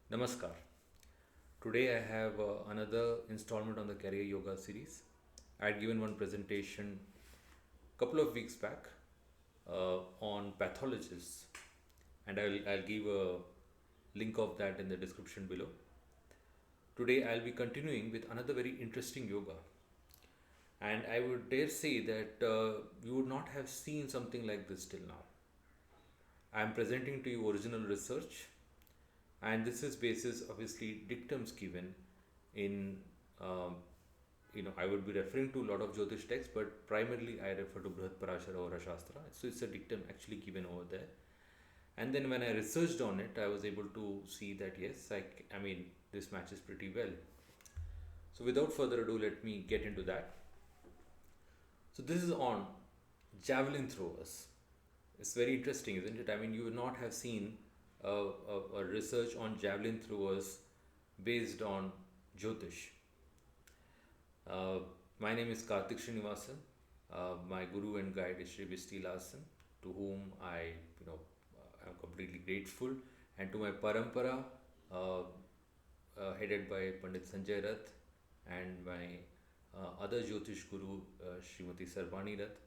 Namaskar. Today I have another installment on the Career Yoga series. I had given one presentation a couple of weeks back on pathologists, and I'll give a link of that in the description below. Today I'll be continuing with another very interesting yoga, and I would dare say that you would not have seen something like this till now. I am presenting to you original research, and this is basis obviously dictums given in I would be referring to a lot of jyotish texts, but primarily I refer to Brihat Parashara or Shastra. So it's a dictum actually given over there. And then when I researched on it, I was able to see that yes, I mean this matches pretty well. So without further ado, let me get into that. So this is on javelin throwers. It's very interesting, isn't it? I mean, you would not have seen a research on javelin throwers based on jyotish. Uh, my name is Kartik Srinivasan. My guru and guide is Sri Vistilasan, to whom I am completely grateful, and to my parampara, headed by Pandit Sanjay Rath, and my other Jyotish guru, Srimati Sarvani Rath.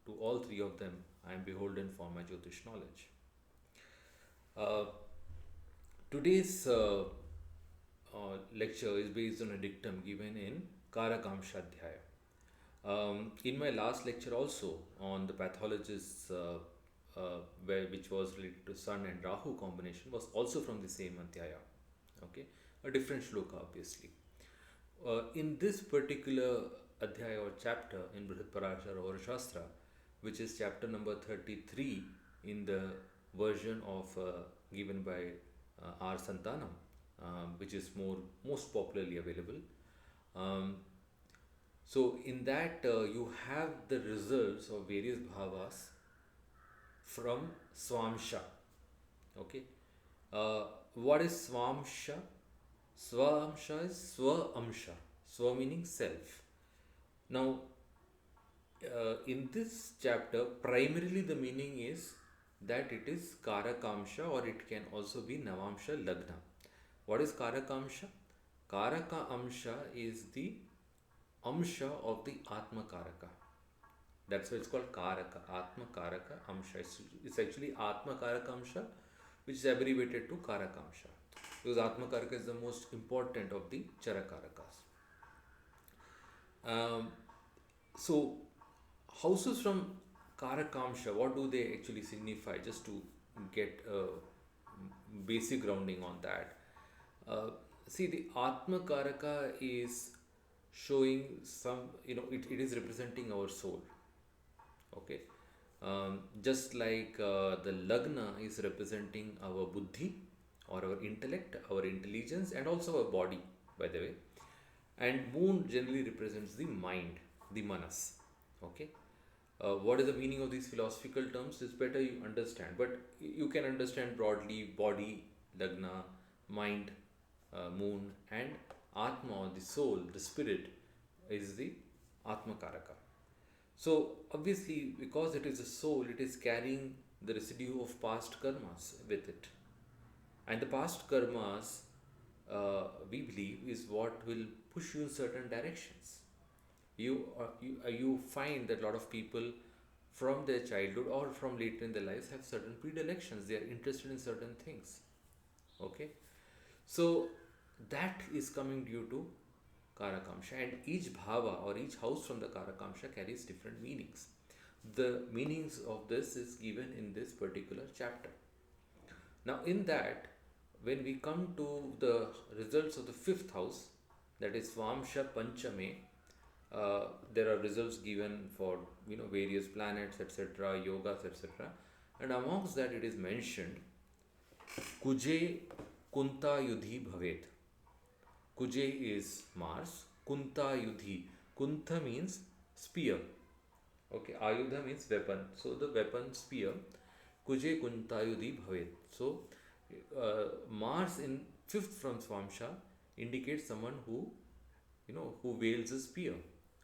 To all three of them, I am beholden for my Jyotish knowledge. Uh, Today's lecture is based on a dictum given in Karakamsha Adhyaya. In my last lecture also on the pathologists, which was related to Sun and Rahu combination, was also from the same Adhyaya. Okay, a different shloka obviously. In this particular Adhyaya or chapter in Brihat Parashara or Shastra, which is chapter number 33 in the version of given by R. Santanam, which is most popularly available. Um, so in that you have the results of various bhavas from Swamsha. Okay, uh, what is Swamsha? Swamsha is Swa-amsha. Swa meaning self. Now, in this chapter, primarily the meaning is that it is Karakamsha, or it can also be Navamsha Lagna. What is Karakamsha? Karaka Amsha is the Amsha of the Atma Karaka. That's why it's called Karaka, Atma Karaka Amsha. It's actually Atma Karaka Amsha, which is abbreviated to Karakamsha. Because Atma Karaka is the most important of the Charakarakas. Um, so, houses from Karakamsha, what do they actually signify? Just to get a basic grounding on that. Uh, See, the Atma Karaka is showing some, it is representing our soul. Okay. Just like the Lagna is representing our buddhi or our intellect, our intelligence, and also our body, by the way. And moon generally represents the mind, the manas. Okay. What is the meaning of these philosophical terms is better you understand, but you can understand broadly body, lagna, mind, moon, and atma, the soul, the spirit, is the atma karaka. So obviously, because it is a soul, it is carrying the residue of past karmas with it, and the past karmas, we believe, is what will push you in certain directions. You find that a lot of people from their childhood or from later in their lives have certain predilections. They are interested in certain things. Okay, so that is coming due to Karakamsha, and each bhava or each house from the Karakamsha carries different meanings. The meanings of this is given in this particular chapter. Now, in that, when we come to the results of the fifth house, that is Vamsha Panchame, there are results given for various planets, etc., yogas, etc., and amongst that it is mentioned Kuje Kunta Yudhi Bhavet. Kuje is Mars, Kunta Yudhi. Kuntha means spear. Okay, Ayudha means weapon. So the weapon spear. Kuje Kunta Yudhi Bhavet. So Mars in fifth from Swamsha indicates someone who wields a spear,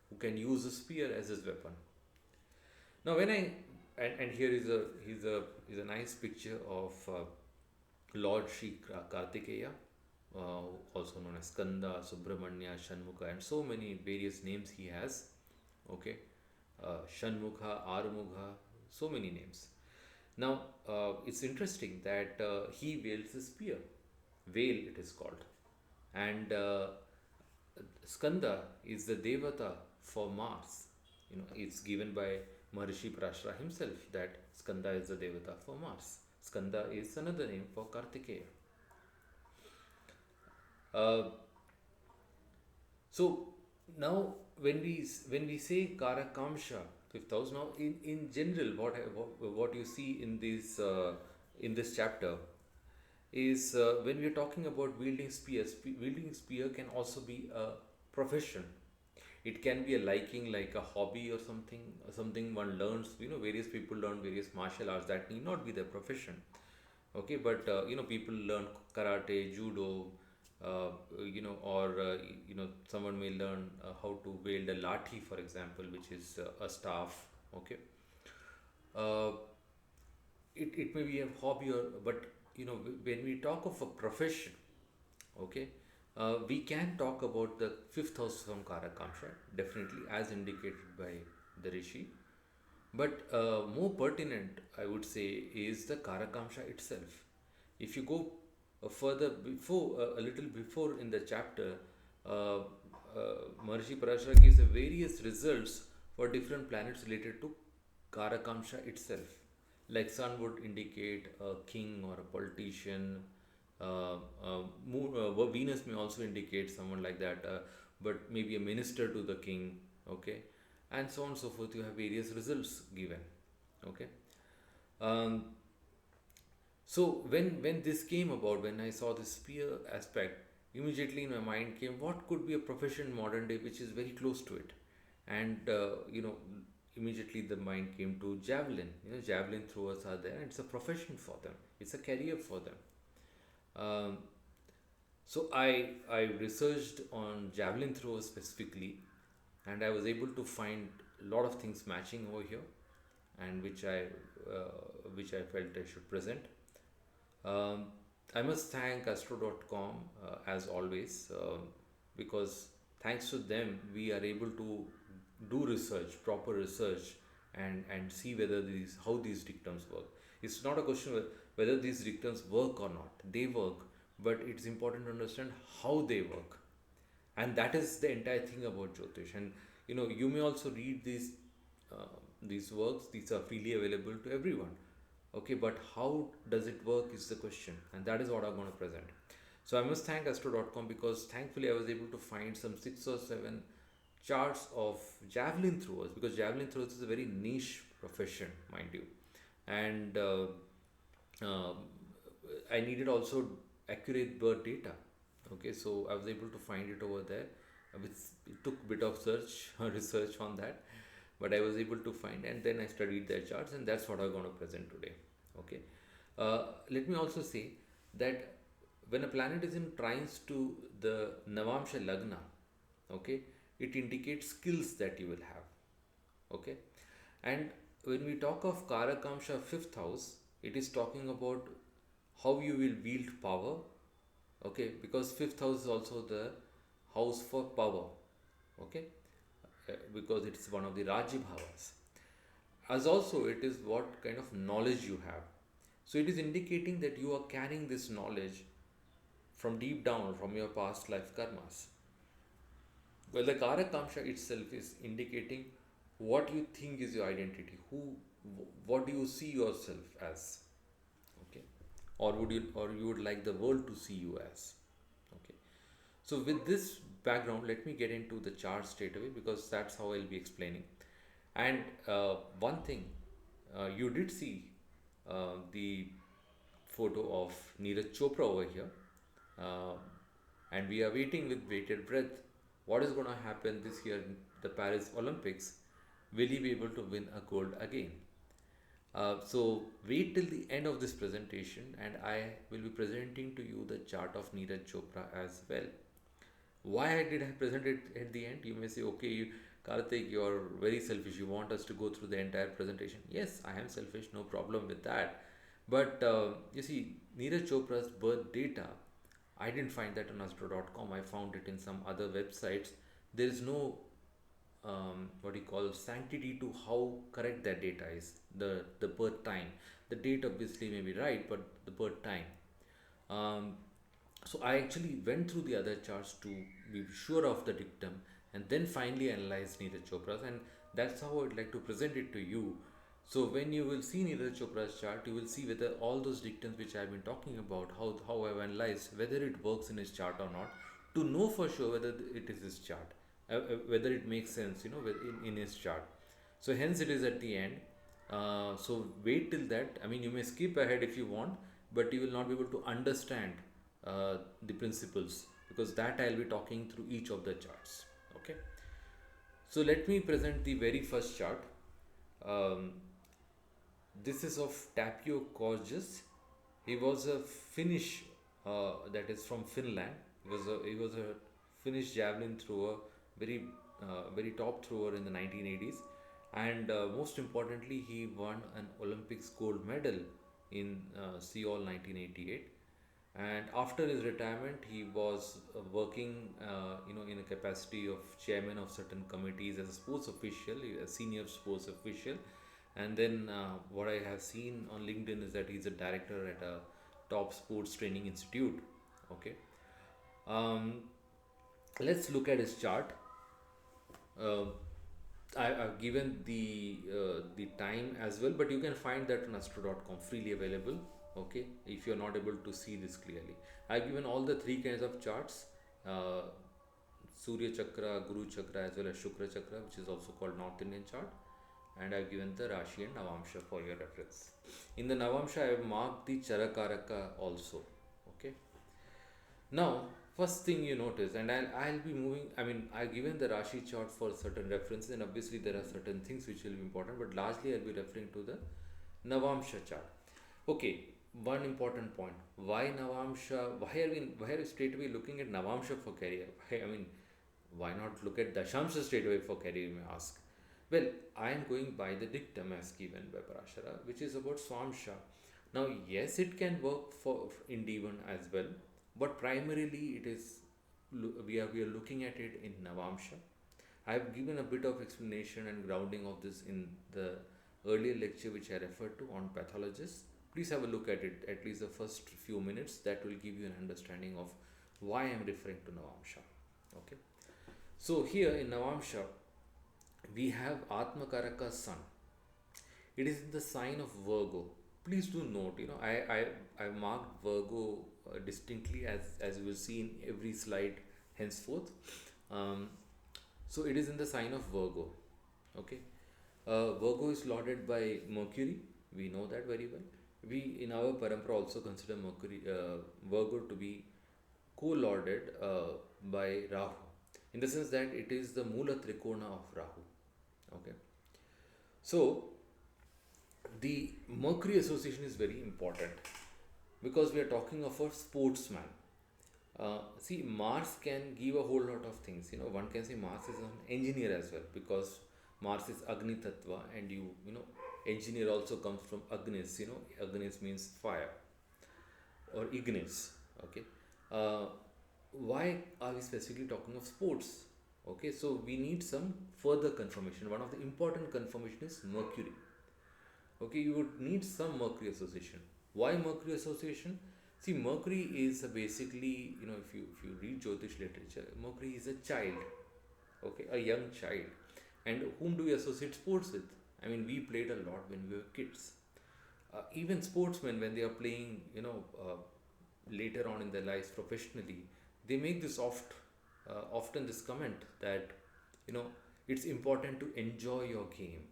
who can use a spear as his weapon. Now, when I and here is a nice picture of Lord Sri Kartikeya, also known as Skanda, Subramanya, Shanmukha, and so many various names he has. Okay, Shanmukha, Arumugha, so many names. Now, it's interesting that he wields a spear, veil it is called, and Skanda is the devata for Mars. It's given by Maharishi Parashara himself that Skanda is the devata for Mars. Skanda is another name for Kartikeya. Uh, so now when we say Karakamsha fifth house, now in general what you see in this chapter is when we are talking about wielding spear, wielding spear can also be a profession. It can be a liking, like a hobby or something one learns. Various people learn various martial arts that need not be their profession. Okay, but people learn karate, judo, or someone may learn how to wield a lathi, for example, which is a staff. Okay, uh, it may be a hobby, but when we talk of a profession, okay, we can talk about the fifth house from Karakamsha, definitely, as indicated by the Rishi. But more pertinent, I would say, is the Karakamsha itself. If you go further before, a little before in the chapter, uh, Maharishi Parashara gives the various results for different planets related to Karakamsha itself. Like sun would indicate a king or a politician. Venus may also indicate someone like that, but maybe a minister to the king. Okay, and so on and so forth. You have various results given. Okay. Um, so when this came about, when I saw this spear aspect, immediately in my mind came what could be a profession in modern day which is very close to it, and immediately the mind came to javelin. Javelin throwers are there, and it's a profession for them. It's a career for them. Um, so I researched on javelin throwers specifically, and I was able to find a lot of things matching over here, and which I felt I should present. Um, I must thank astro.com as always, because thanks to them we are able to do research, proper research, and see whether these how these dictums work. It's not a question of whether these dictums work or not. They work, but it's important to understand how they work, and that is the entire thing about Jyotish. And you may also read these works. These are freely available to everyone. Okay, but how does it work is the question, and that is what I'm going to present. So I must thank astro.com, because thankfully I was able to find some 6 or 7 charts of javelin throwers, because javelin throwers is a very niche profession, mind you. And uh, I needed also accurate birth data. Okay, so I was able to find it over there. It took a bit of search research on that, but I was able to find, and then I studied their charts, and that's what I'm going to present today. Okay, let me also say that when a planet is in trines to the Navamsha Lagna, okay, it indicates skills that you will have. Okay, and when we talk of Karakamsha fifth house, it is talking about how you will wield power. Okay, because fifth house is also the house for power. Okay, because it's one of the Rajya Bhavas. As also it is what kind of knowledge you have. So it is indicating that you are carrying this knowledge from deep down from your past life karmas. Well, the Karakamsha itself is indicating what you think is your identity. What do you see yourself as? Okay, or you would like the world to see you as? Okay. So with this background, let me get into the chart straight away, because that's how I'll be explaining. And one thing, you did see the photo of Neeraj Chopra over here, uh, and we are waiting with bated breath. What is going to happen this year in the Paris Olympics? Will he be able to win a gold again? So wait till the end of this presentation, and I will be presenting to you the chart of Neeraj Chopra as well. Why did I present it at the end? You may say, okay, Karthik, you're very selfish. You want us to go through the entire presentation. Yes, I am selfish, no problem with that. But you see, Neeraj Chopra's birth data, I didn't find that on astro.com. I found it in some other websites. There is no what you call sanctity to how correct that data is. The birth time, the date obviously may be right, but the birth time. Um, so I actually went through the other charts to be sure of the dictum, and then finally analyzed Neeraj Chopra's, and that's how I'd like to present it to you. So when you will see Neeraj Chopra's chart, you will see whether all those dictums which I've been talking about, how I've analyzed, whether it works in his chart or not, to know for sure whether it is his chart, whether it makes sense, in his chart. So hence it is at the end. So wait till that. I mean, you may skip ahead if you want, but you will not be able to understand the principles, because that I'll be talking through each of the charts. Okay. So let me present the very first chart. Um, this is of Tapio Korjus. He was a Finnish, that is from Finland. He was a Finnish javelin thrower, very top thrower in the 1980s, and most importantly, he won an Olympics gold medal in Seoul 1988. And after his retirement, he was working, in a capacity of chairman of certain committees as a sports official, a senior sports official. And then what I have seen on LinkedIn is that he's a director at a top sports training institute. Okay. Um, let's look at his chart. Uh, I've given the time as well, but you can find that on astro.com, freely available. Okay, if you're not able to see this clearly, I've given all the three kinds of charts: uh, Surya Chakra, Guru Chakra, as well as Shukra Chakra, which is also called North Indian chart, and I've given the Rashi and Navamsha for your reference. In the Navamsha, I have marked the Charakaraka also. Okay. Now, first thing you notice, and I'll be moving, I mean, I've given the Rashi chart for certain references, and obviously there are certain things which will be important, but largely I'll be referring to the Navamsha chart. Okay, one important point. Why Navamsha? Why are we straight away looking at Navamsha for career? I mean, why not look at Dashamsha straight away for career, you may ask? Well, I am going by the dictum as given by Parashara, which is about Swamsha. Now, yes, it can work for in D1 as well, but primarily it is we are looking at it in Navamsha. I have given a bit of explanation and grounding of this in the earlier lecture which I referred to on pathologists. Please have a look at it, at least the first few minutes. That will give you an understanding of why I am referring to Navamsha. Okay. So here in Navamsha, we have Atmakaraka's sun. It is in the sign of Virgo. Please do note, I marked Virgo distinctly, as you will see in every slide henceforth. Um, so it is in the sign of Virgo. Okay. Virgo is lorded by Mercury. We know that very well. We in our parampara also consider Virgo to be co-lorded by Rahu, in the sense that it is the Mula Trikona of Rahu. Okay. So the Mercury association is very important because we are talking of a sportsman. See, Mars can give a whole lot of things. One can say Mars is an engineer as well, because Mars is Agni Tattva, and engineer also comes from Agnis. Agnis means fire or ignis. Okay. Uh, why are we specifically talking of sports? Okay, so we need some further confirmation. One of the important confirmation is Mercury. Okay, you would need some Mercury association. Why Mercury association? See, Mercury is basically, if you read Jyotish literature, Mercury is a child, okay, a young child. And whom do we associate sports with? I mean, we played a lot when we were kids. Even sportsmen, when they are playing, later on in their lives professionally, they make this often this comment that, you know, it's important to enjoy your game.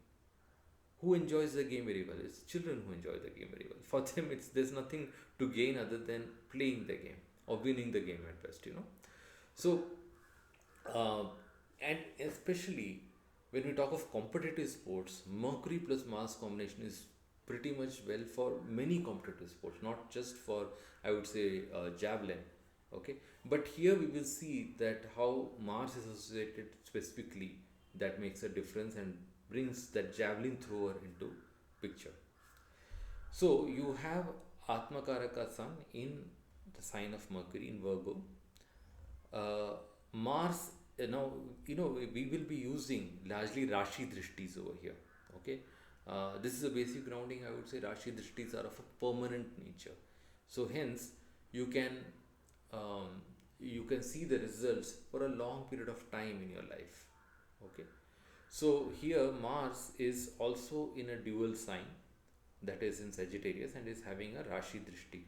Who enjoys the game very well? It's children who enjoy the game very well. For them, it's there's nothing to gain other than playing the game or winning the game at best. So, uh, and especially when we talk of competitive sports, Mercury plus Mars combination is pretty much well for many competitive sports, not just for, I would say, javelin. Okay, but here we will see that how Mars is associated specifically, that makes a difference and brings that javelin thrower into picture. So you have Atmakaraka Sun in the sign of Mercury in Virgo. Mars, we will be using largely Rashi Drishtis over here. Okay, this is a basic grounding. I would say Rashi Drishtis are of a permanent nature. So hence, you can um, you can see the results for a long period of time in your life. Okay, so here Mars is also in a dual sign, that is in Sagittarius, and is having a Rashi Drishti.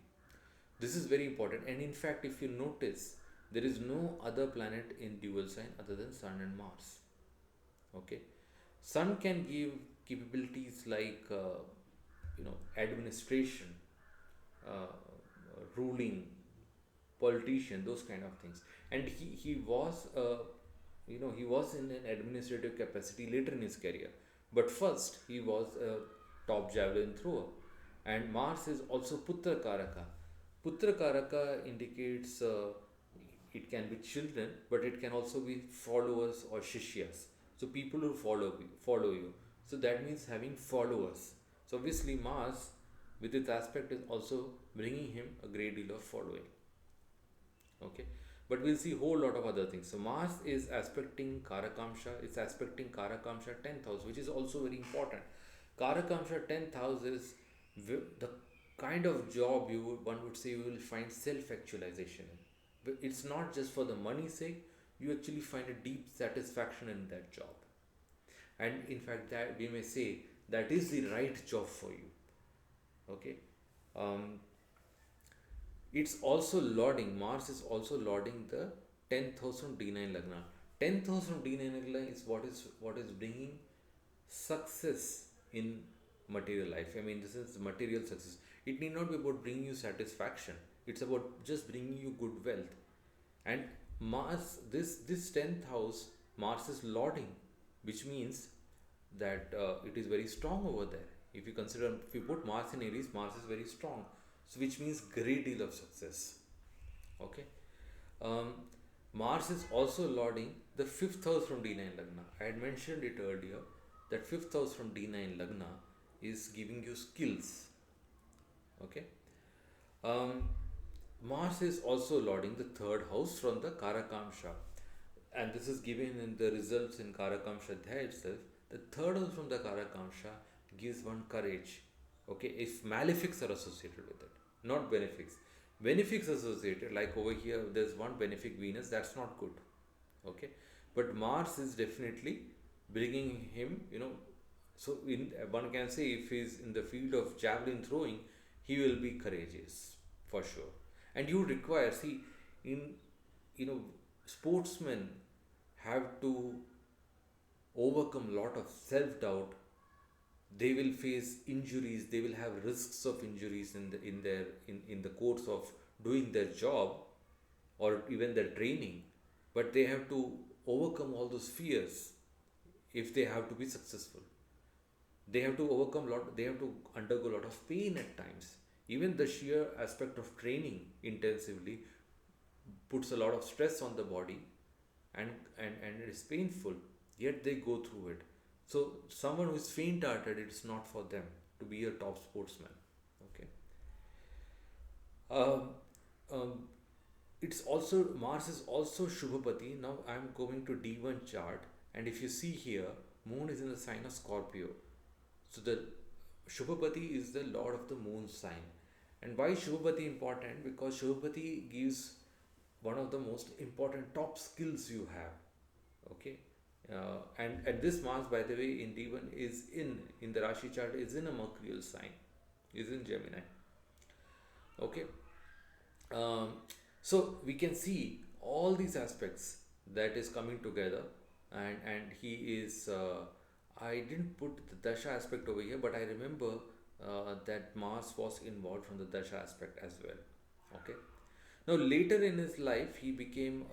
This is very important, and in fact, if you notice, there is no other planet in dual sign other than Sun and Mars. Okay, Sun can give capabilities like administration, uh, ruling, politician, those kind of things. And he was he was in an administrative capacity later in his career, but first he was a top javelin thrower. And Mars is also Putra Karaka. Putra Karaka indicates it can be children, but it can also be followers or shishyas. So people who follow you. So that means having followers. So obviously Mars, with its aspect, is also bringing him a great deal of following. Okay, but we'll see whole lot of other things. So Mars is aspecting Karakamsha. It's aspecting Karakamsha 10th house, which is also very important. Karakamsha 10th house is the kind of job one would say you will find self actualization in. But it's not just for the money's sake. You actually find a deep satisfaction in that job, and in fact that we may say that is the right job for you. Okay, um, it's also lording, Mars is also lording the 10th house from D9 Lagna. 10th house from D9 Lagna is what is bringing success in material life. I mean, this is material success. It need not be about bringing you satisfaction. It's about just bringing you good wealth. And Mars, this 10th house, Mars is lording, which means that it is very strong over there. If you put Mars in Aries, Mars is very strong, so which means great deal of success. Okay, um, Mars is also lording the fifth house from D9 Lagna. I had mentioned it earlier that fifth house from D9 Lagna is giving you skills. Okay, um, Mars is also lording the third house from the Karakamsha, and this is given in the results in Karakamsha Adhyaya itself. The third house from the Karakamsha gives one courage. Okay, if malefics are associated with it, not benefics. Benefics associated, like over here, there's one benefic Venus, that's not good. Okay, but Mars is definitely bringing him, so one can say if he's in the field of javelin throwing, he will be courageous for sure. And you require, see, in you know sportsmen have to overcome a lot of self doubt. They will face injuries, they will have risks of injuries in the course of doing their job or even their training, but they have to overcome all those fears if they have to be successful. They have to overcome lot, they have to undergo a lot of pain at times. Even the sheer aspect of training intensively puts a lot of stress on the body, and it is painful, yet they go through it. So someone who is faint hearted, it's not for them to be a top sportsman. Okay, um, um, it's also, Mars is also Shubhapati. Now I'm going to D1 chart, and if you see here, moon is in the sign of Scorpio. So the Shubhapati is the lord of the moon sign. And why Shubhapati important? Because Shubhapati gives one of the most important top skills you have. Okay, and this Mars, by the way, in D1 is in the Rashi chart, is in a mercurial sign, is in Gemini. Okay, um, so we can see all these aspects that is coming together, and he is. I didn't put the Dasha aspect over here, but I remember that Mars was involved from the Dasha aspect as well. Okay. Now later in his life, he became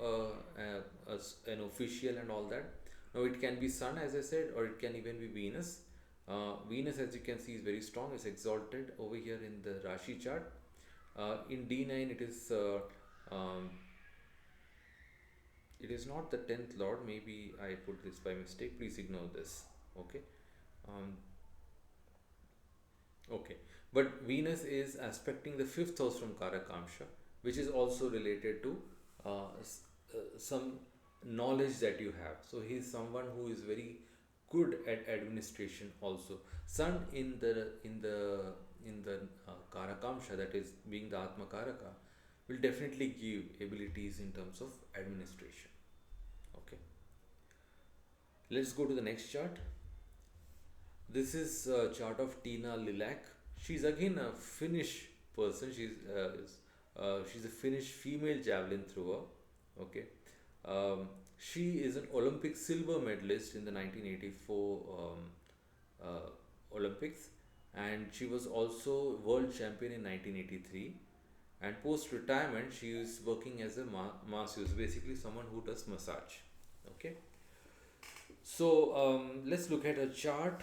an official and all that. Now it can be Sun, as I said, or it can even be Venus. Venus, as you can see, is very strong. It's exalted over here in the Rashi chart. In D9, it is not the 10th lord. Maybe I put this by mistake. Please ignore this. Okay. Um, okay. But Venus is aspecting the fifth house from Karakamsha, which is also related to some knowledge that you have. So he is someone who is very good at administration also. Sun in the Karakamsha, that is being the Atma Karaka, will definitely give abilities in terms of administration. Okay, let's go to the next chart. This is a chart of Tina Lilac. She's again a Finnish person. She's a Finnish female javelin thrower. Okay, she is an Olympic silver medalist in the 1984 Olympics, and she was also world champion in 1983. And post retirement, she is working as a masseuse, basically someone who does massage. Okay, so let's look at a chart.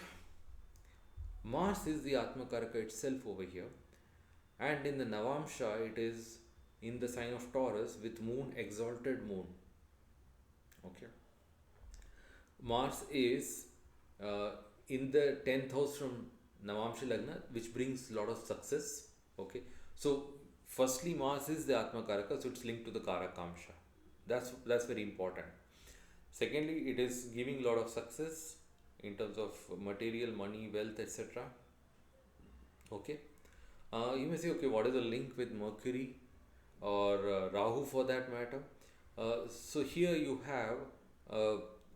Mars is the Atmakaraka itself over here, and in the Navamsha, it is in the sign of Taurus with Moon, exalted Moon. Okay, Mars is uh, in the 10th house from Navamsha Lagna, which brings a lot of success. Okay, so firstly, Mars is the Atmakaraka, so it's linked to the Karakamsha. That's very important. Secondly, it is giving a lot of success in terms of material, money, wealth, etc. Okay, you may say, okay, what is the link with Mercury or Rahu for that matter? So here you have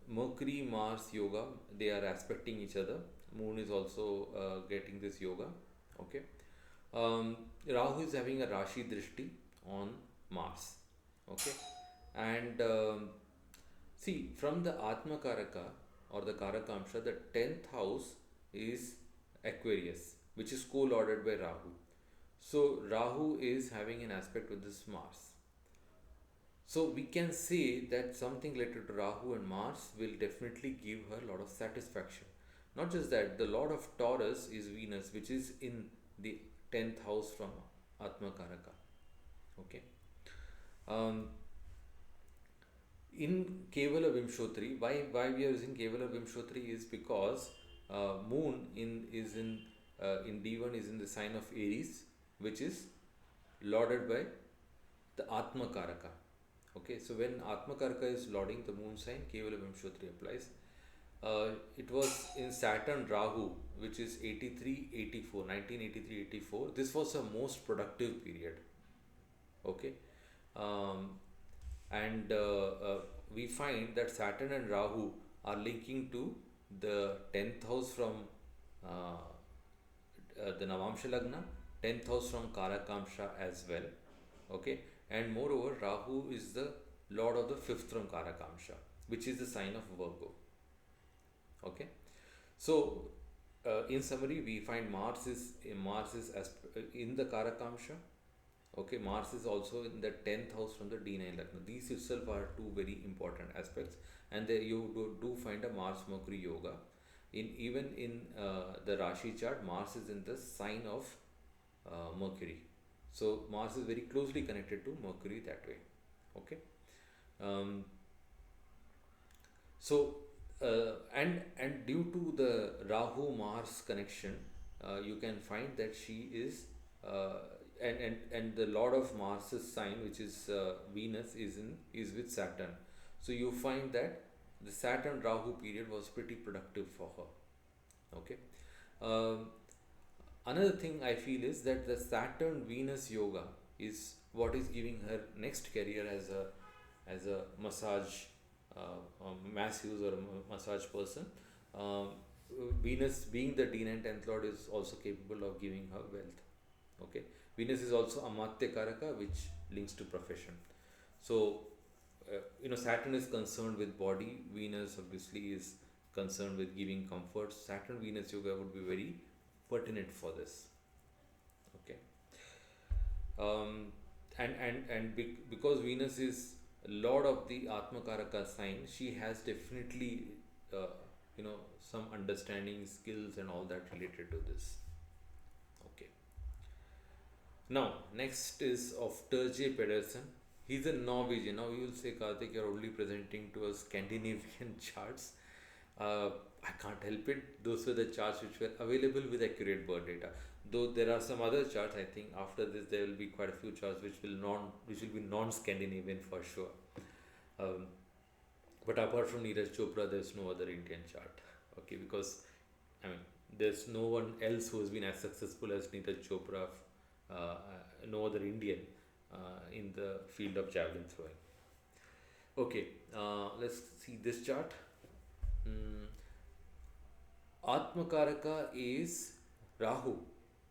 Mercury, Mars, Yoga. They are aspecting each other. Moon is also getting this yoga. Okay, Rahu is having a Rashi Drishti on Mars. Okay, and see, from the Atma Karaka or the Karakamsha, the 10th house is Aquarius, which is co-lorded by Rahu. So Rahu is having an aspect with this Mars. So we can say that something related to Rahu and Mars will definitely give her a lot of satisfaction. Not just that, the Lord of Taurus is Venus, which is in the 10th house from Atma Karaka. Okay. Um, in Kevala Vimshotri, why we are using Kevala Vimshotri is because Moon in D1 is in the sign of Aries, which is lorded by the Atma Karaka. Okay, so when Atma Karaka is lording the moon sign, Kevala Vimshotri applies. It was in Saturn Rahu, which is 1983-84. This was a most productive period. Okay, um, and we find that Saturn and Rahu are linking to the 10th house from the Navamsha Lagna, 10th house from Karakamsha as well. Okay, and moreover, Rahu is the lord of the 5th from Karakamsha, which is the sign of Virgo. Okay, so in summary, we find Mars is in the Karakamsha. Okay, Mars is also in the 10th house from the D9 Lagna. These itself are two very important aspects, and there you do find a Mars Mercury yoga. Even in the Rashi chart, Mars is in the sign of Mercury. So Mars is very closely connected to Mercury that way. Okay. Um, so and due to the Rahu Mars connection, you can find that she is and the Lord of Mars's sign, which is Venus, is with Saturn. So you find that the Saturn Rahu period was pretty productive for her. Okay. Um, Another thing I feel is that the Saturn Venus yoga is what is giving her next career as a massage masseuse or a massage person. Um, Venus, being the D9 10th lord, is also capable of giving her wealth. Okay, Venus is also Amatya Karaka, which links to profession. So Saturn is concerned with body. Venus obviously is concerned with giving comfort. Saturn Venus yoga would be very pertinent for this. Okay, because Venus is lord of the Atmakaraka sign, she has definitely uh, some understanding, skills, and all that related to this. Okay, now next is of Terje Pedersen. He's a Norwegian. Now you will say, Kartik, you're only presenting to us Scandinavian charts. uh, I can't help it. Those were the charts which were available with accurate birth data. though there are some other charts. I think after this there will be quite a few charts which will be non-Scandinavian for sure. Um, but apart from Neeraj Chopra, there's no other Indian chart. Okay, because I mean, there's no one else who has been as successful as Neeraj Chopra, no other Indian in the field of javelin throwing. Okay, let's see this chart. Mm, Atmakaraka is Rahu.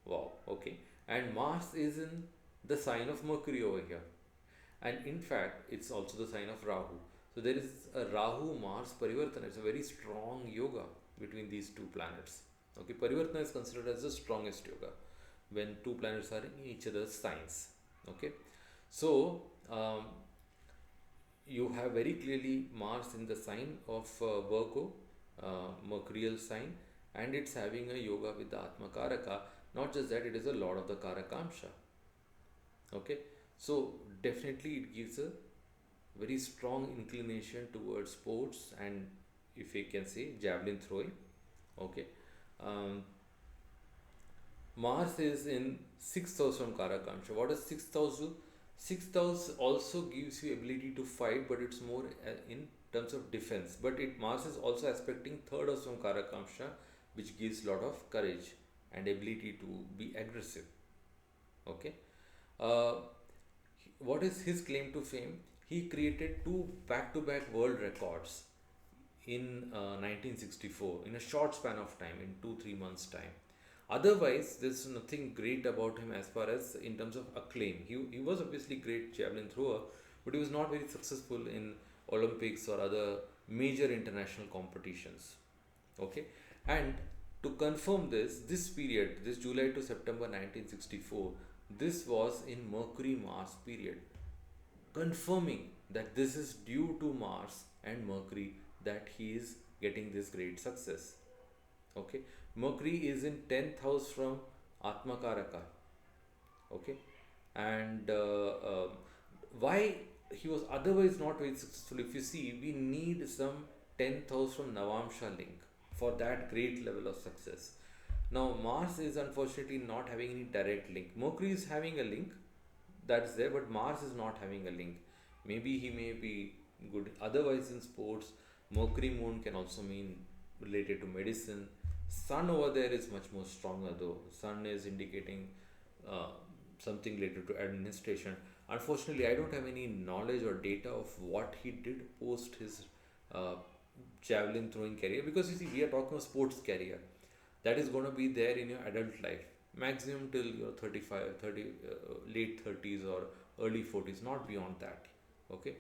Wow, okay. And Mars is in the sign of Mercury over here. And in fact, it's also the sign of Rahu. So there is a Rahu Mars Parivartana. It's a very strong yoga between these two planets. Okay, Parivartana is considered as the strongest yoga when two planets are in each other's signs. Okay, so you have very clearly Mars in the sign of Virgo, mercurial sign, and it's having a yoga with the Atmakaraka. Not just that, it is a lot of the Karakamsha. Okay, so definitely it gives a very strong inclination towards sports and, if we can say, javelin throwing. Okay, um, Mars is in sixth house from Karakamsha. What is sixth house do? Sixth house also gives you ability to fight, but it's more in terms of defense. But it Mars is also aspecting third house from Karakamsha, which gives lot of courage and ability to be aggressive. Okay. Uh, what is his claim to fame? He created two back-to-back world records in 1964 in a short span of time, in 2 3 months time. Otherwise, there's nothing great about him as far as in terms of acclaim. He was obviously great javelin thrower, but he was not very successful in Olympics or other major international competitions. Okay, and to confirm this period, this July to September 1964, this was in Mercury Mars period, confirming that this is due to Mars and Mercury that he is getting this great success. Okay, Mercury is in 10th house from Atmakaraka. Okay, and why he was otherwise not very successful? If you see, we need some 10th house from Navamsa link for that great level of success. Now Mars is unfortunately not having any direct link. Mercury is having a link, that's there, but Mars is not having a link. Maybe he may be good otherwise in sports. Mercury moon can also mean related to medicine. Sun over there is much more stronger though. Sun is indicating uh, something related to administration. Unfortunately, I don't have any knowledge or data of what he did post his uh, javelin throwing career, because you see, we are talking of sports career that is going to be there in your adult life maximum till your 35 30 late 30s or early 40s, not beyond that. Okay,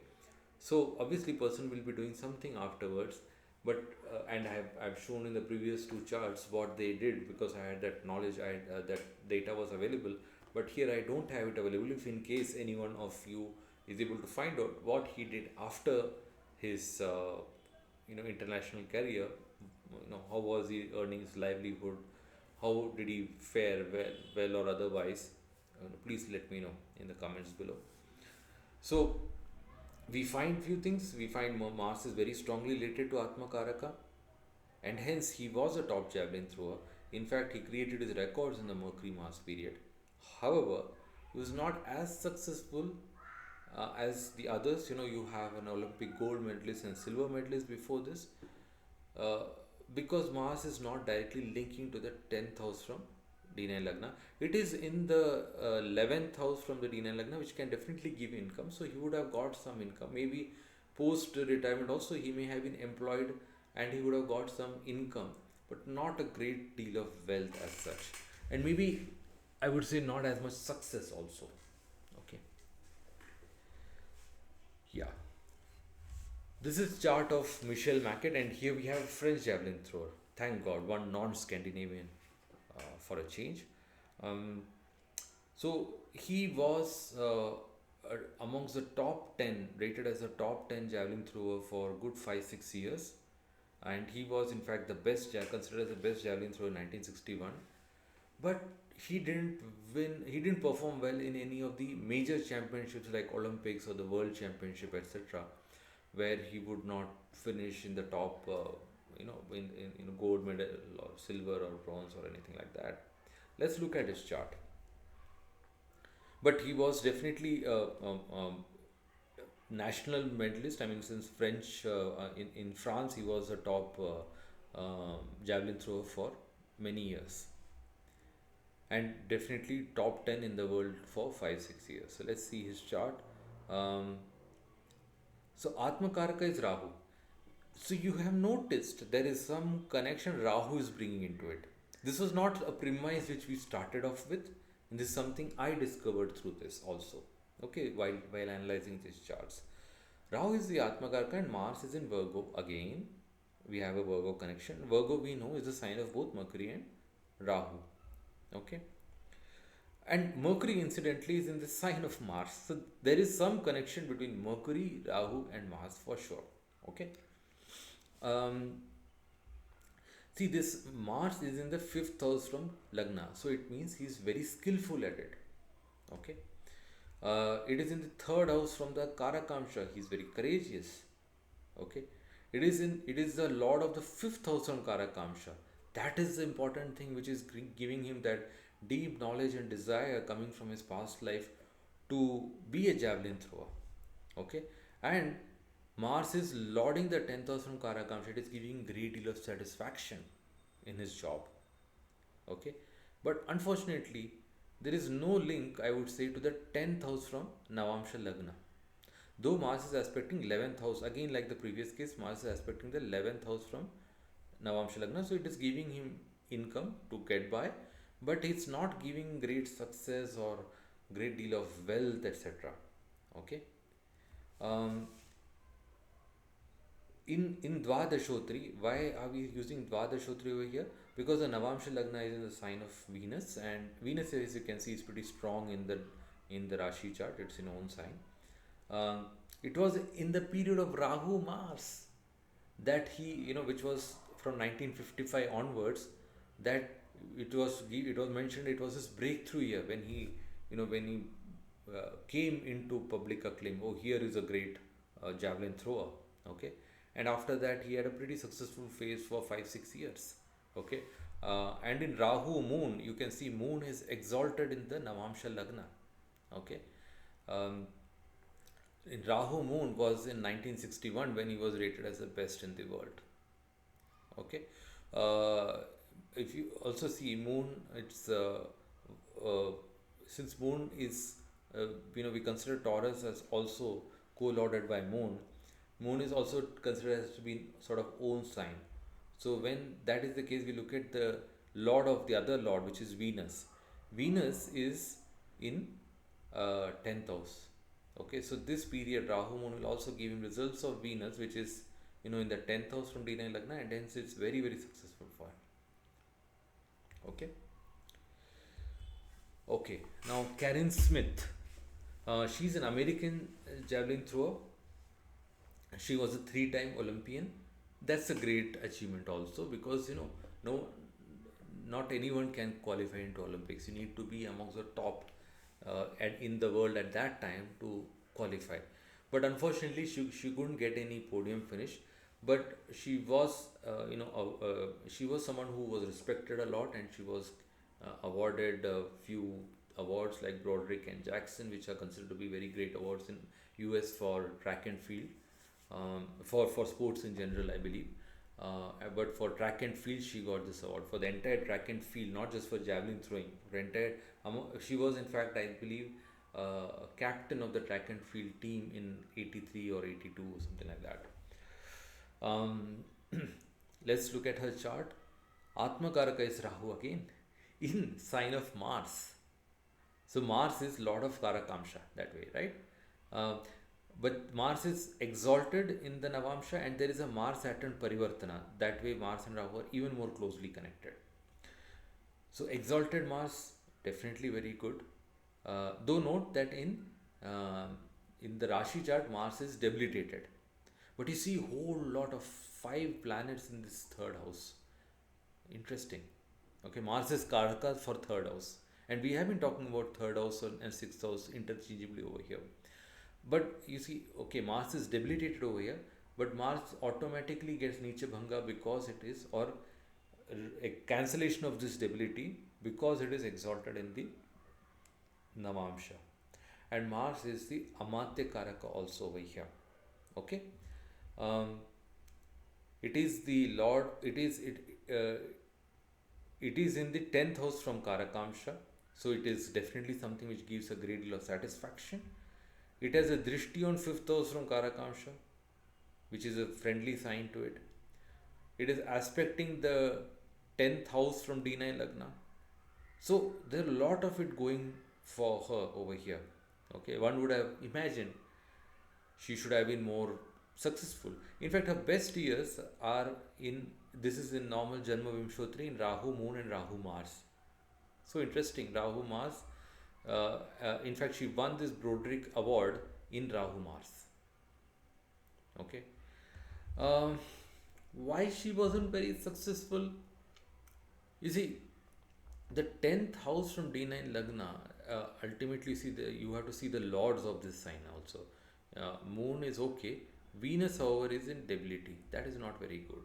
so obviously person will be doing something afterwards, but and I've shown in the previous two charts what they did, because I had that knowledge, I had, that data was available, but here I don't have it available. If in case anyone of you is able to find out what he did after his international career, how was he earning his livelihood, how did he fare well or otherwise, please let me know in the comments below. So we find few things. We find Mars is very strongly related to Atmakaraka, and hence he was a top javelin thrower. In fact, he created his records in the Mercury Mars period. However, he was not as successful as the others. You have an Olympic gold medalist and silver medalist before this, uh, because Mars is not directly linking to the 10th house from D9 Lagna. It is in the 11th house from the D9 Lagna, which can definitely give income. So he would have got some income. Maybe post retirement also he may have been employed and he would have got some income, but not a great deal of wealth as such. And maybe I would say not as much success also. Okay. Yeah. This is chart of Michel Maquet, and here we have French javelin thrower. Thank God, one non-Scandinavian for a change. Um, so he was amongst the top 10, rated as a top 10 javelin thrower for good 5 6 years, and he was in fact the best, considered as the best javelin thrower in 1961. But he didn't win. He didn't perform well in any of the major championships like Olympics or the World Championship, etc., where he would not finish in the top, in gold medal or silver or bronze or anything like that. Let's look at his chart. But he was definitely a national medalist. I mean, since French in France, he was a top javelin thrower for many years, and definitely top 10 in the world for 5 6 years. So let's see his chart. Um, so Atmakaraka is Rahu. So you have noticed there is some connection Rahu is bringing into it. This was not a premise which we started off with, and this is something I discovered through this also. Okay, while analyzing these charts. Rahu is the Atmakarka and Mars is in Virgo. Again, we have a Virgo connection. Virgo, we know, is the sign of both Mercury and Rahu. Okay. And Mercury, incidentally, is in the sign of Mars. So there is some connection between Mercury, Rahu, and Mars for sure. Okay. Um, See, this Mars is in the fifth house from Lagna, so it means he is very skillful at it. Okay. It is in the third house from the Karakamsha. He is very courageous. Okay. It is the Lord of the fifth house from Karakamsha. That is the important thing which is giving him that deep knowledge and desire coming from his past life to be a javelin thrower. Okay. And Mars is lording the 10th house from Karakamsha. It is giving great deal of satisfaction in his job. Okay. But unfortunately, there is no link, I would say, to the 10th house from Navamsha Lagna. Though Mars is aspecting 11th house, again like the previous case, Mars is aspecting the 11th house from Navamsha Lagna. So it is giving him income to get by, but it's not giving great success or great deal of wealth, etc. Okay. Um, in Dvadashotri, why are we using Dvadashotri over here? Because the Navamsha Lagna is in the sign of Venus, and Venus, as you can see, is pretty strong in the Rashi chart. It's in own sign. It was in the period of Rahu Mars that he, which was from 1955 onwards, that it was mentioned it was his breakthrough year when he, when he came into public acclaim. Oh, here is a great javelin thrower. Okay. And after that he had a pretty successful phase for 5 6 years. Okay. And in Rahu Moon, you can see Moon is exalted in the Navamsha Lagna. Okay. um, in Rahu Moon was in 1961 when he was rated as the best in the world. Okay. uh, if you also see Moon, it's uh, since Moon is we consider Taurus as also co-lorded by Moon. Moon is also considered as to be sort of own sign. So when that is the case, we look at the lord of the other lord, which is Venus. Venus is in 10th house. Okay, so this period Rahu Moon will also give him results of Venus, which is in the 10th house from D9 Lagna, and hence it's very very successful for him. Okay. Okay. Now Karen Smith, she's an American javelin thrower. She was a three-time Olympian. That's a great achievement also, because no, not anyone can qualify into Olympics. You need to be amongst the top in the world at that time to qualify. But unfortunately, she couldn't get any podium finish. But she was she was someone who was respected a lot, and she was awarded a few awards like Broderick and Jackson, which are considered to be very great awards in US for track and field, for sports in general, I believe. But for track and field, she got this award for the entire track and field, not just for javelin throwing. For entire, she was in fact, I believe, captain of the track and field team in '83 or '82 or something like that. Um, let's look at her chart. Atmakaraka is Rahu again in sign of Mars. So Mars is Lord of Karakamsha that way, right? Uh, but Mars is exalted in the Navamsha, and there is a Mars Saturn Parivartana. That way, Mars and Rahu are even more closely connected. So, exalted Mars, definitely very good. Though, note that in the Rashi chart, Mars is debilitated. But you see, whole lot of 5 planets in this third house. Interesting. Okay, Mars is Karaka for third house, and we have been talking about third house and sixth house interchangeably over here. But you see, okay, Mars is debilitated over here, but Mars automatically gets Nicha Bhanga because it is, or a cancellation of this debility because it is exalted in the navamsa, and Mars is the amatya karaka also over here. Okay. um, it is the lord, it is in the 10th house from karakamsha, so it is definitely something which gives a great deal of satisfaction. It has a drishti on 5th house from karakamsha, which is a friendly sign to it. It is aspecting the 10th house from D9 Lagna. So there are a lot of it going for her over here. Okay, one would have imagined she should have been more successful. In fact, her best years are in, this is in normal Janma Vimshotri in Rahu Moon and Rahu Mars. So interesting, Rahu Mars. In fact, she won this Broderick Award in Rahu Mars. Okay. Um, why she wasn't very successful? You see, the 10th house from D9 Lagna, ultimately see you have to see the lords of this sign also. Moon is okay. Venus, however, is in debility. That is not very good.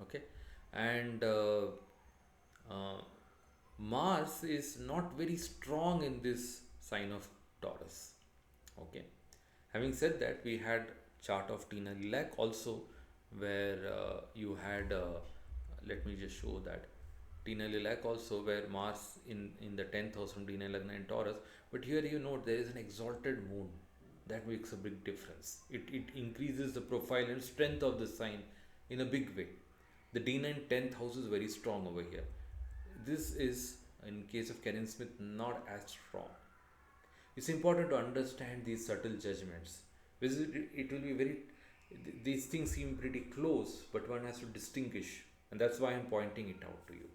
Okay. And uh, Mars is not very strong in this sign of Taurus. Okay. Having said that, we had chart of Tina Lilac also, where you had, let me just show that, Tina Lilac also, where Mars in the 10th house from Tina Lagna in Taurus. But here you note there is an exalted moon. That makes a big difference. It increases the profile and strength of the sign in a big way. The D9 10th house is very strong over here. This is, in case of Karen Smith, not as strong. It's important to understand these subtle judgments, because it will be very, these things seem pretty close, but one has to distinguish, and that's why I'm pointing it out to you.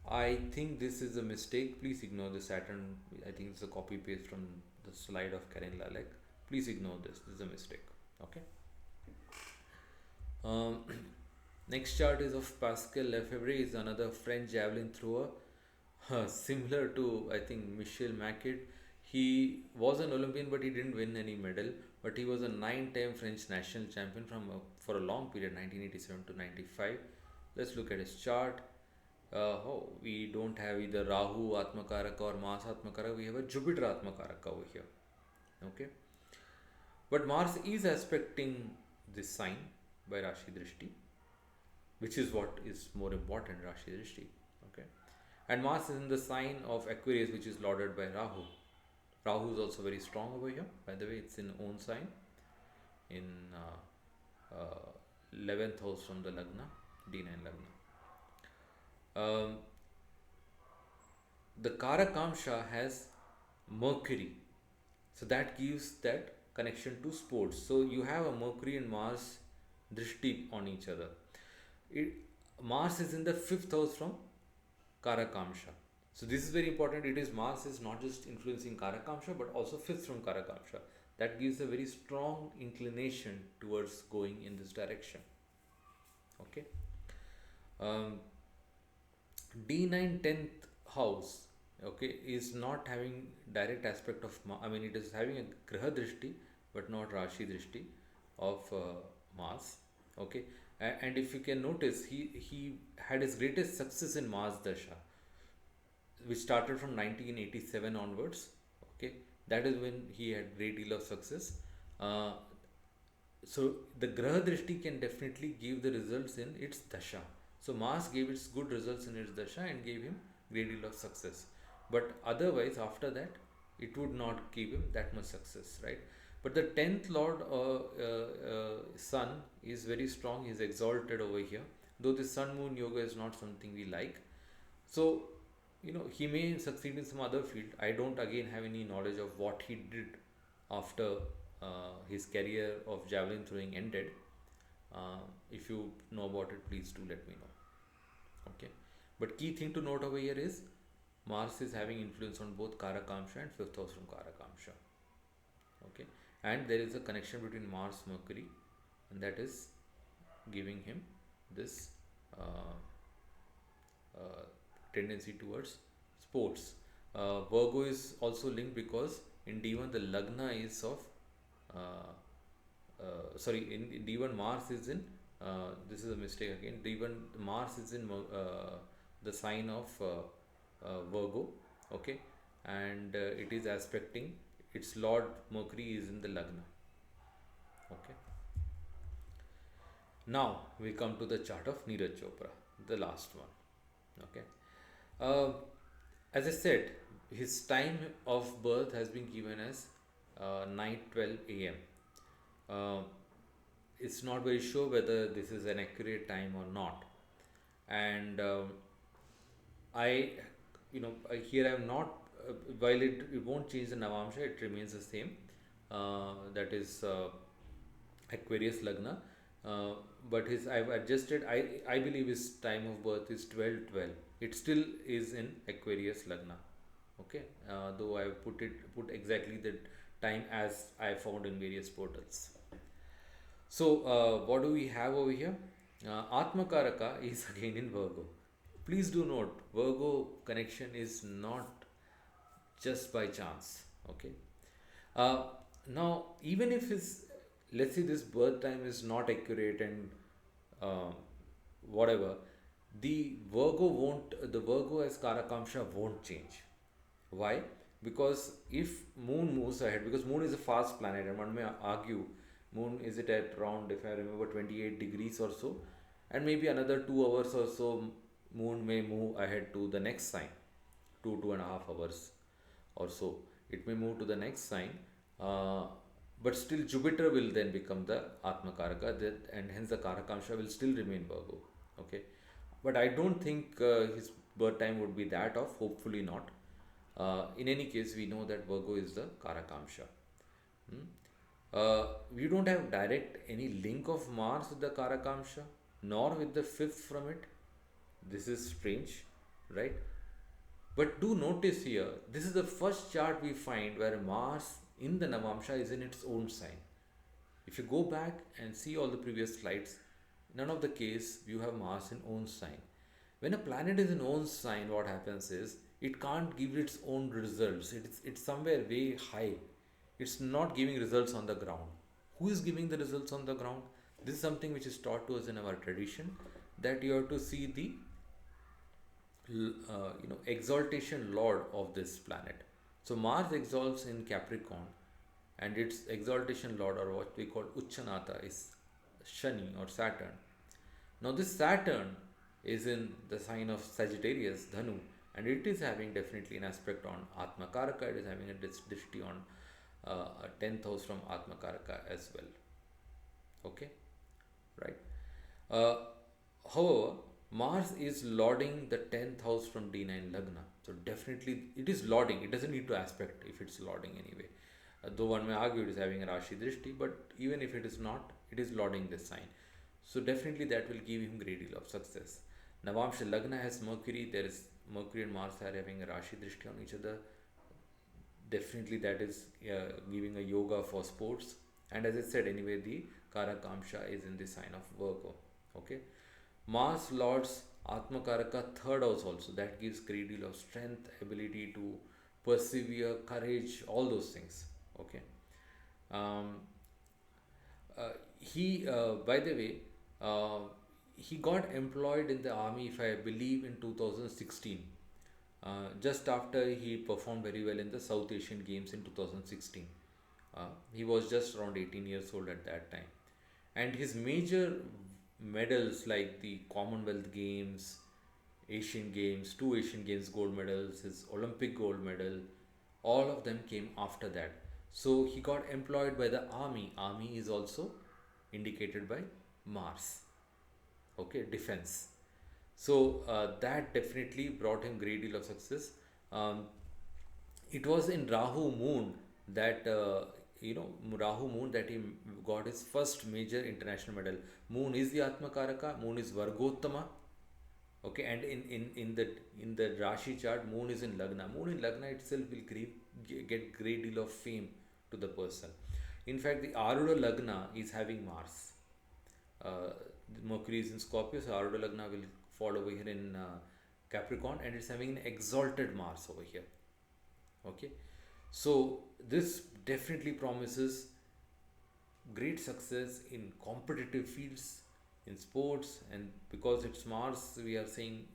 I think this is a mistake. Please ignore the Saturn. I think it's a copy paste from the slide of Karen Lalek. Please ignore this. This is a mistake. Okay. Um, next chart is of Pascal Lefebvre. Is another French javelin thrower, similar to, I think, Michel Maquet. He was an Olympian, but he didn't win any medal. But he was a 9-time French national champion for a long period, 1987 to 95. Let's look at his chart. We don't have either Rahu Atmakaraka or Mars Atmakaraka. We have a Jupiter Atmakaraka over here. Okay. But Mars is aspecting this sign by Rashi Drishti, which is what is more important, Rashi Drishti. Okay. And Mars is in the sign of Aquarius, which is lauded by Rahu. Rahu is also very strong over here. By the way, it's in own sign, in 11th house from the Lagna, D9 Lagna. The Karakamsha has Mercury, so that gives that connection to sports. So you have a Mercury and Mars drishti on each other. Mars is in the 5th house from Karakamsha. So this is very important. It is Mars is not just influencing Karakamsha, but also 5th from Karakamsha. That gives a very strong inclination towards going in this direction. Okay. D9 10th house, okay, is not having direct aspect of, it is having a Graha Drishti, but not Rashi Drishti of Mars. Okay. And if you can notice, he had his greatest success in Mars Dasha, which started from 1987 onwards. Okay. That is when he had great deal of success. So the Graha Drishti can definitely give the results in its Dasha. So Mars gave its good results in its Dasha and gave him great deal of success. But otherwise, after that, it would not give him that much success, right? But the 10th Lord Sun is very strong, he is exalted over here. Though the Sun Moon Yoga is not something we like. So, he may succeed in some other field. I don't again have any knowledge of what he did after his career of javelin throwing ended. If you know about it, please do let me know. Okay. But key thing to note over here is Mars is having influence on both Karakamsha and 5th house from Karakamsha. Okay. And there is a connection between Mars Mercury, and that is giving him this tendency towards sports. Virgo is also linked because in D1 the Lagna is of in D1 Mars is in This is a mistake again. Even Mars is in the sign of Virgo, okay, and it is aspecting its Lord Mercury is in the Lagna, okay. Now we come to the chart of Neeraj Chopra, the last one, okay. Uh, as I said, his time of birth has been given as 9:12 a.m. Uh, it's not very sure whether this is an accurate time or not, and I, here I'm not. While it won't change the Navamsa, it remains the same. That is Aquarius Lagna. Uh, but his I've adjusted. I believe his time of birth is 12:12. It still is in Aquarius Lagna. Okay. Though I put exactly the time as I found in various portals. So, what do we have over here? Atmakaraka is again in Virgo. Please do note, Virgo connection is not just by chance. Okay. Uh, Now, even if his, let's say this birth time is not accurate and uh, whatever, the Virgo as Karakamsha won't change. Why? Because if Moon moves ahead, because Moon is a fast planet, and one may argue Moon is it at around, if I remember, 28 degrees or so, and maybe another 2 hours or so, Moon may move ahead to the next sign, 2.5 hours or so. It may move to the next sign, uh, but still Jupiter will then become the Atmakaraka, and hence the Karakamsha will still remain Virgo. Okay, but I don't think his birth time would be that off. Hopefully not. In any case, we know that Virgo is the Karakamsha. Hmm? We don't have direct any link of Mars with the Karakamsha, nor with the fifth from it. This is strange, right? But do notice here, this is the first chart we find where Mars in the Navamsha is in its own sign. If you go back and see all the previous slides, none of the case you have Mars in own sign. When a planet is in own sign, what happens is it can't give its own results. It's somewhere way high. It's not giving results on the ground. Who is giving the results on the ground? This is something which is taught to us in our tradition, that you have to see the exaltation lord of this planet. So Mars exalts in Capricorn, and its exaltation lord, or what we call Uchanata, is Shani or Saturn. Now this Saturn is in the sign of Sagittarius, Dhanu, and it is having definitely an aspect on Atmakaraka. It is having a dishti on a 10th house from Atmakaraka as well. Okay, right. Uh, However, Mars is lording the 10th house from D9 Lagna. So definitely it is lording. It doesn't need to aspect if it's lording anyway. Though one may argue it is having a Rashi Drishti, but even if it is not, it is lording this sign. So definitely that will give him great deal of success. Navamsha Lagna has Mercury. There is Mercury and Mars are having a Rashi Drishti on each other. Definitely that is giving a yoga for sports. And as I said, anyway, the Karakamsha is in the sign of Virgo. Okay. Mars lords Atmakaraka third house also. That gives great deal of strength, ability to persevere, courage, all those things. Okay. Um, by the way, uh, he got employed in the army, if I believe, in 2016. Just after he performed very well in the South Asian Games in 2016. He was just around 18 years old at that time. And his major medals like the Commonwealth Games, Asian Games, two Asian Games gold medals, his Olympic gold medal, all of them came after that. So he got employed by the army. Army is also indicated by Mars. Okay, defense. So that definitely brought him great deal of success. Um, it was in Rahu Moon that Rahu Moon that he got his first major international medal. Moon is the Atmakaraka. Moon is Vargottama. Okay, and in the Rashi chart, Moon is in Lagna. Moon in Lagna itself will get great deal of fame to the person. In fact, the Arudha Lagna is having Mars. Mercury is in Scorpio, so Arudha Lagna will fall over here in Capricorn, and it's having an exalted Mars over here. Okay, so this definitely promises great success in competitive fields, in sports, and because it's Mars, we are saying,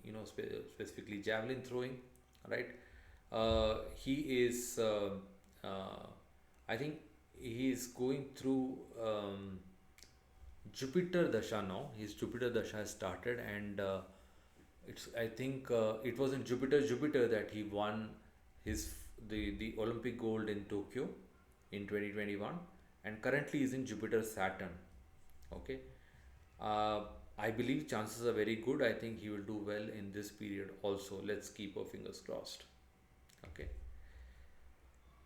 specifically javelin throwing, right? He is, uh, I think he is going through Jupiter Dasha now. His Jupiter Dasha has started, and it's, I think it was in Jupiter that he won his the Olympic gold in Tokyo in 2021, and currently is in Jupiter Saturn. Okay, uh, I believe chances are very good. I think he will do well in this period also. Let's keep our fingers crossed. Okay.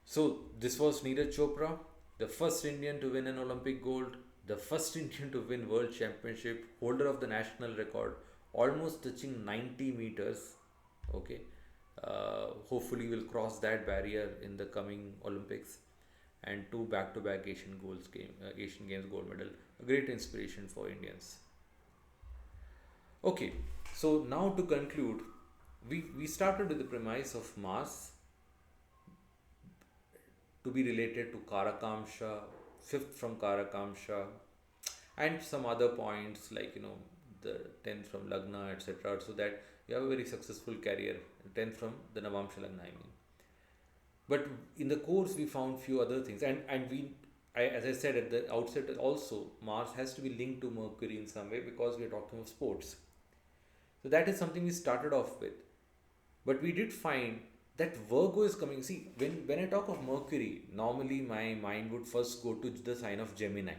So this was Neeraj Chopra, the first Indian to win an Olympic gold, the first Indian to win World Championship, holder of the national record, almost touching 90 meters. Okay, hopefully we'll cross that barrier in the coming Olympics, and two back-to-back Asian Games gold medal. A great inspiration for Indians. Okay, so now to conclude, we started with the premise of Mars to be related to Karakamsha, fifth from Karakamsha, and some other points like, the 10th from Lagna, etc. So that you have a very successful career. 10th from the Navamsa Lagna, I mean. But in the course, we found few other things, and as I said at the outset, also Mars has to be linked to Mercury in some way because we are talking of sports. So that is something we started off with. But we did find that Virgo is coming. See, when I talk of Mercury, normally my mind would first go to the sign of Gemini,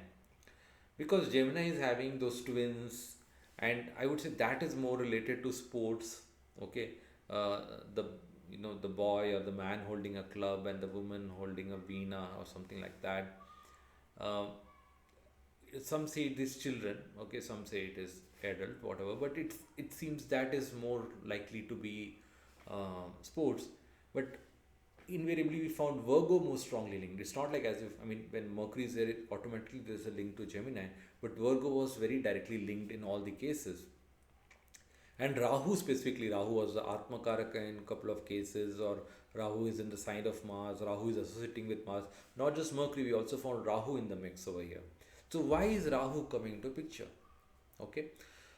because Gemini is having those twins, and I would say that is more related to sports. Okay, uh, the the boy or the man holding a club and the woman holding a veena or something like that. Uh, some say it is children, okay, some say it is adult, whatever, but it seems that is more likely to be sports. But invariably we found Virgo more strongly linked. It's not like as if, I mean, when Mercury is there, automatically there's a link to Gemini, but Virgo was very directly linked in all the cases. And Rahu, specifically, Rahu was the Atmakaraka in a couple of cases, or Rahu is in the sign of Mars, Rahu is associating with Mars. Not just Mercury, we also found Rahu in the mix over here. So why is Rahu coming into picture? Okay.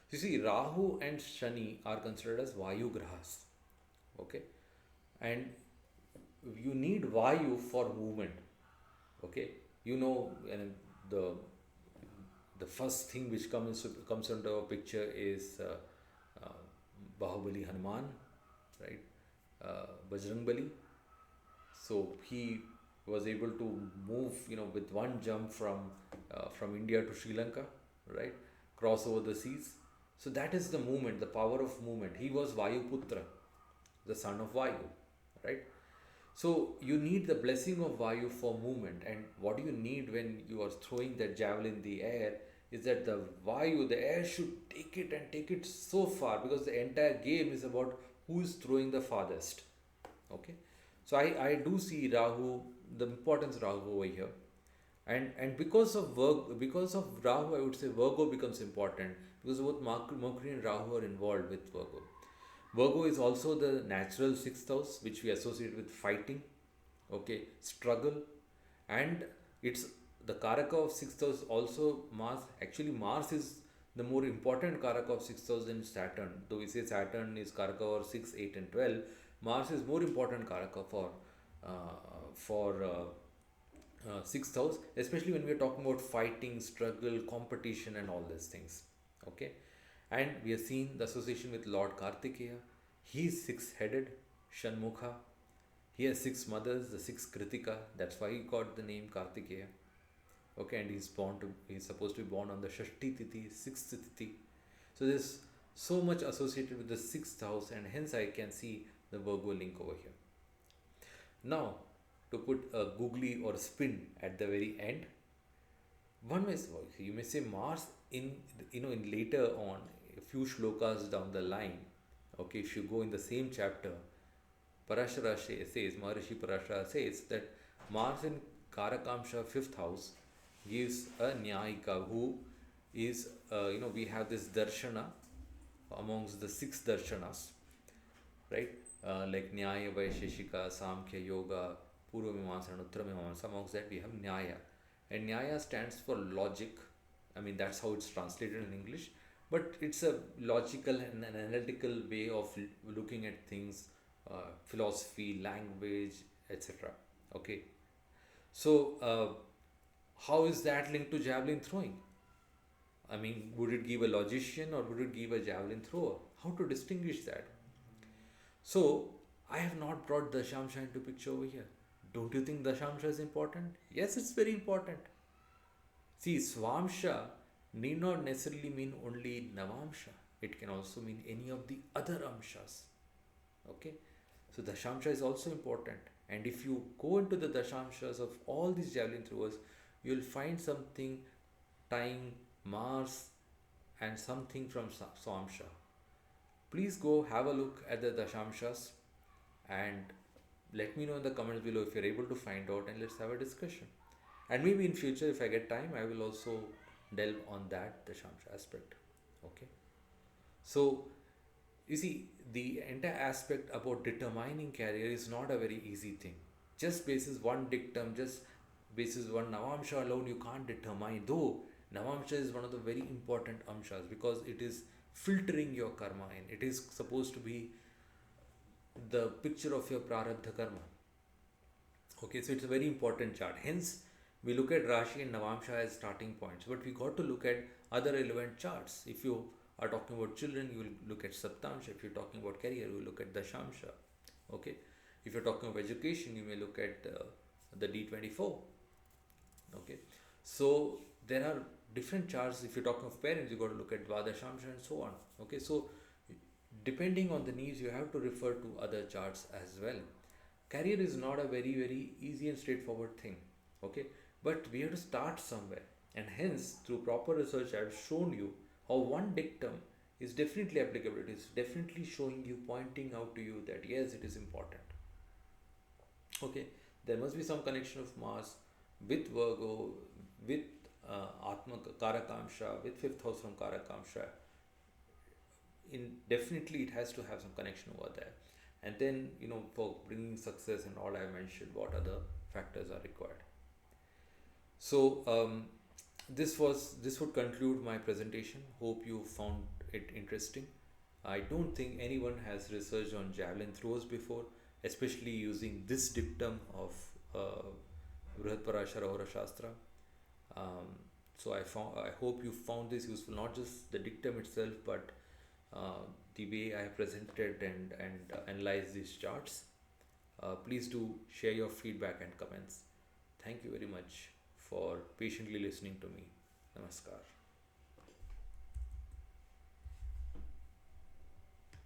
You see, Rahu and Shani are considered as Vayu Grahas. Okay. And you need Vayu for movement. Okay. And the first thing which comes into a picture is uh, Bahubali Hanuman, right? Bajrang Bali. So he was able to move, with one jump from India to Sri Lanka, right? Cross over the seas. So that is the movement, the power of movement. He was Vayuputra, the son of Vayu, right? So you need the blessing of Vayu for movement. And what you need when you are throwing that javelin in the air is that the Vayu, the air, should take it and take it so far, because the entire game is about who is throwing the farthest. Okay. So I do see Rahu, the importance of Rahu over here. And because of Rahu, I would say Virgo becomes important, because both Mercury and Rahu are involved with Virgo. Virgo is also the natural sixth house, which we associate with fighting, okay, struggle, and it's the Karaka of sixth house also Mars. Actually, Mars is the more important Karaka of sixth house than Saturn. Though we say Saturn is Karaka or 6, 8, and 12, Mars is more important Karaka for sixth house, especially when we are talking about fighting, struggle, competition, and all these things. Okay, and we have seen the association with Lord Kartikeya. He is six-headed, Shanmukha. He has six mothers, the six Kritika. That's why he got the name Kartikeya. Okay, and he's supposed to be born on the Shashti Tithi, sixth Tithi. So there's so much associated with the sixth house, and hence I can see the Virgo link over here. Now, to put a googly or spin at the very end, one may say, you may say Mars in later on, a few shlokas down the line. Okay, if you go in the same chapter, Maharishi Parashara says that Mars in Karakamsha, fifth house, gives a Nyayika who is, we have this darshana amongst the six darshanas, right? Like Nyaya, Vaisheshika, Samkhya, Yoga, Purva Mimamsa, and Uttara Mimamsa. Amongst that we have Nyaya. And Nyaya stands for logic, I mean, that's how it's translated in English, but it's a logical and an analytical way of looking at things, philosophy, language, etc. Okay, so how is that linked to javelin throwing? I mean, would it give a logician or would it give a javelin thrower? How to distinguish that? So, I have not brought Dashamsha into picture over here. Don't you think Dashamsha is important? Yes, it's very important. See, Swamsha need not necessarily mean only Navamsha. It can also mean any of the other Amshas. Okay? So, Dashamsha is also important. And if you go into the Dashamshas of all these javelin throwers, you will find something tying Mars and something from Swamsha. Please go have a look at the Dashamshas and let me know in the comments below if you're able to find out, and let's have a discussion. And maybe in future, if I get time, I will also delve on that Dashamsha aspect. Okay. So you see, the entire aspect about determining career is not a very easy thing. Just basis one dictum, just basis one Navamsha alone, you can't determine. Though Navamsha is one of the very important Amshas because it is filtering your karma in. It is supposed to be the picture of your prarabdha karma. Okay, so it's a very important chart. Hence, we look at Rashi and Navamsha as starting points, but we got to look at other relevant charts. If you are talking about children, you will look at Saptamsha. If you're talking about career, you will look at Dashamsha. Okay, if you're talking about education, you may look at the D24. Okay, so there are different charts. If you're talking of parents, you got to look at Dvadashamsha and so on. Okay, so depending on the needs, you have to refer to other charts as well. Career is not a very easy and straightforward thing. Okay, but we have to start somewhere, and hence through proper research I have shown you how one dictum is definitely applicable. It is definitely showing you, pointing out to you that yes, it is important. Okay, there must be some connection of Mars with Virgo, with Atma Karakamsha, with fifth house from Karakamsha. In definitely it has to have some connection over there. And then, for bringing success and all I mentioned, what other factors are required. So this would conclude my presentation. Hope you found it interesting. I don't think anyone has researched on javelin throws before, especially using this dictum of Brihat Parashara Hora Shastra. I hope you found this useful, not just the dictum itself, but the way I presented and analyzed these charts. Please do share your feedback and comments. Thank you very much for patiently listening to me. Namaskar.